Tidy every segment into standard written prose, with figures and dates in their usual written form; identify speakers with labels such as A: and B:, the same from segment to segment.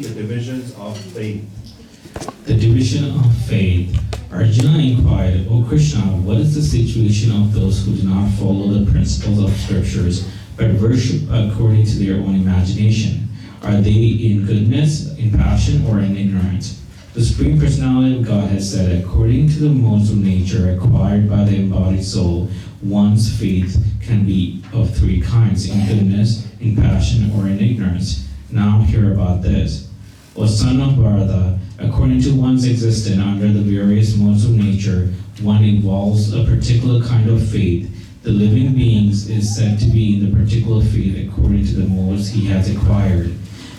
A: The divisions of faith.
B: The division of faith. Arjuna inquired, O Krishna, what is the situation of those who do not follow the principles of scriptures, but worship according to their own imagination? Are they in goodness, in passion, or in ignorance? The Supreme Personality of God has said, according to the modes of nature acquired by the embodied soul, one's faith can be of three kinds, in goodness, in passion, or in ignorance. Now hear about this. O son of Bharata, according to one's existence under the various modes of nature, one involves a particular kind of faith. The living beings is said to be in the particular faith according to the modes he has acquired.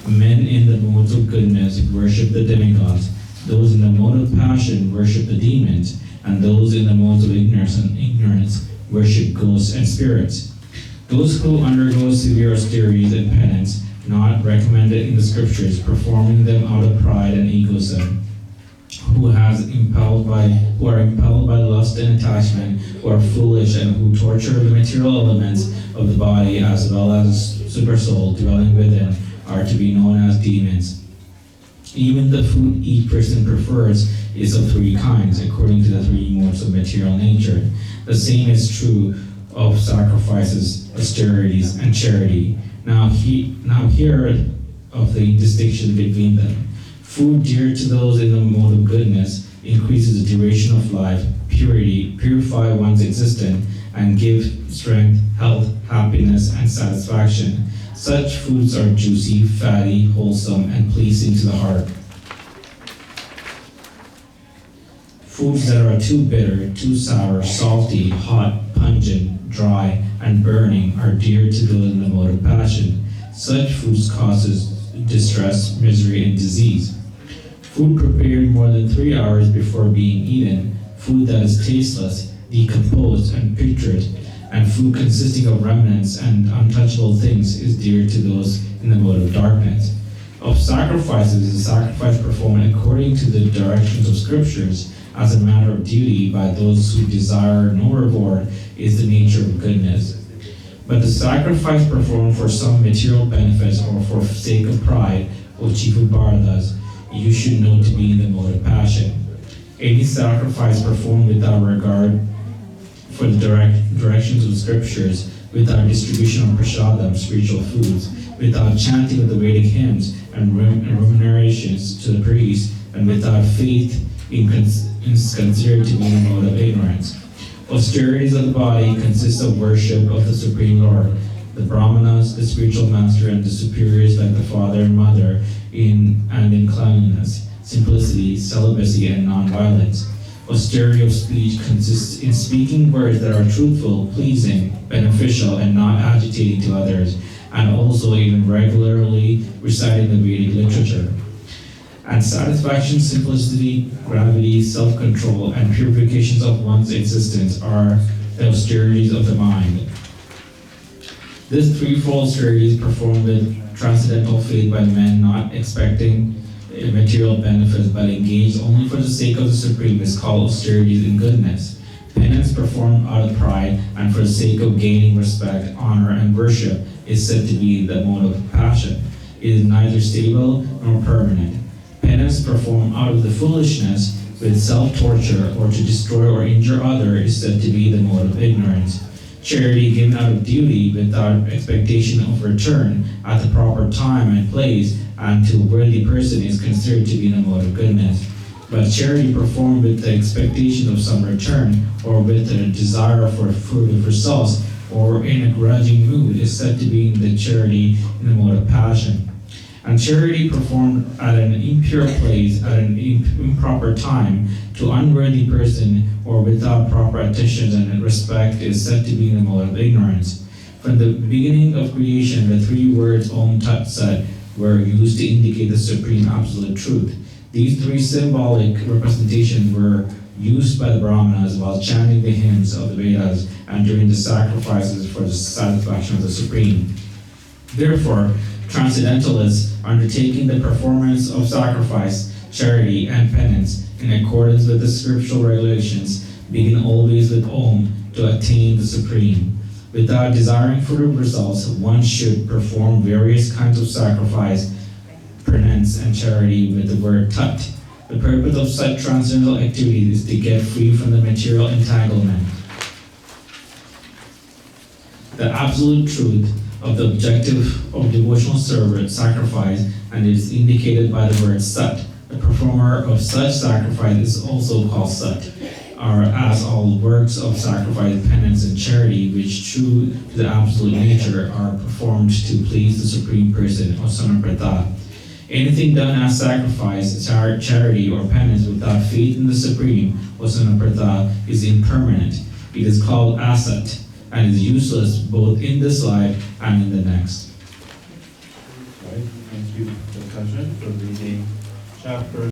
B: Men in the modes of goodness worship the demigods, those in the mode of passion worship the demons, and those in the modes of ignorance worship ghosts and spirits. Those who undergo severe austerities and penance, not recommended in the scriptures, performing them out of pride and egoism, who are impelled by lust and attachment, who are foolish and who torture the material elements of the body as well as supersoul dwelling within, are to be known as demons. Even the food each person prefers is of three kinds, according to the three modes of material nature. The same is true of sacrifices, austerities, and charity. Now hear of the distinction between them. Food dear to those in the mode of goodness increases the duration of life, purify one's existence, and give strength, health, happiness, and satisfaction. Such foods are juicy, fatty, wholesome, and pleasing to the heart. Foods that are too bitter, too sour, salty, hot, pungent, dry, and burning are dear to those in the mode of passion. Such foods causes distress, misery, and disease. Food prepared more than 3 hours before being eaten, food that is tasteless, decomposed, and putrid, and food consisting of remnants and untouchable things is dear to those in the mode of darkness. Of sacrifices, the sacrifice performed according to the directions of scriptures as a matter of duty by those who desire no reward is the nature of goodness. But the sacrifice performed for some material benefits or for sake of pride, O chief of Bharatas, you should know to be in the mode of passion. Any sacrifice performed without regard for the directions of scriptures, without distribution of prasadam, spiritual foods, without chanting of the Vedic hymns and remunerations to the priest, and without faith is considered to be in the mode of ignorance. Austerities of the body consist of worship of the Supreme Lord, the Brahmanas, the spiritual master, and the superiors like the father and mother, in cleanliness, simplicity, celibacy, and non-violence. Austerity of speech consists in speaking words that are truthful, pleasing, beneficial, and not agitating to others, and also even regularly reciting the Vedic literature. And satisfaction, simplicity, gravity, self-control, and purifications of one's existence are the austerities of the mind. This threefold austerity is performed with transcendental faith by men not expecting material benefits but engaged only for the sake of the Supreme is called austerities in goodness. Penance performed out of pride and for the sake of gaining respect, honor, and worship is said to be the mode of passion. It is neither stable nor permanent. Penance performed out of the foolishness with self-torture or to destroy or injure others is said to be the mode of ignorance. Charity given out of duty without expectation of return at the proper time and place and to a worthy person is considered to be the mode of goodness. But charity performed with the expectation of some return or with a desire for fruit of results or in a grudging mood is said to be the charity in the mode of passion. And charity performed at an impure place at an improper time to unworthy person or without proper attention and respect is said to be in the mode of ignorance. From the beginning of creation, the three words Om Tat Sat were used to indicate the supreme absolute truth. These three symbolic representations were used by the Brahmanas while chanting the hymns of the Vedas and during the sacrifices for the satisfaction of the Supreme. Therefore, transcendentalists undertaking the performance of sacrifice, charity, and penance in accordance with the scriptural regulations begin always with Om to attain the Supreme. Without desiring further results, one should perform various kinds of sacrifice, penance and charity with the word tat. The purpose of such transcendental activities is to get free from the material entanglement. The absolute truth of the objective of devotional service sacrifice, and it is indicated by the word sat. The performer of such sacrifice is also called sat, or as all works of sacrifice, penance, and charity, which true to the absolute nature are performed to please the Supreme Person or Sanaprata. Anything done as sacrifice, charity, or penance without faith in the Supreme or Sanaprata is impermanent. It is called asat and is useless both in this life and in the next.
A: Right, thank you, Dr. Kashan, for reading chapter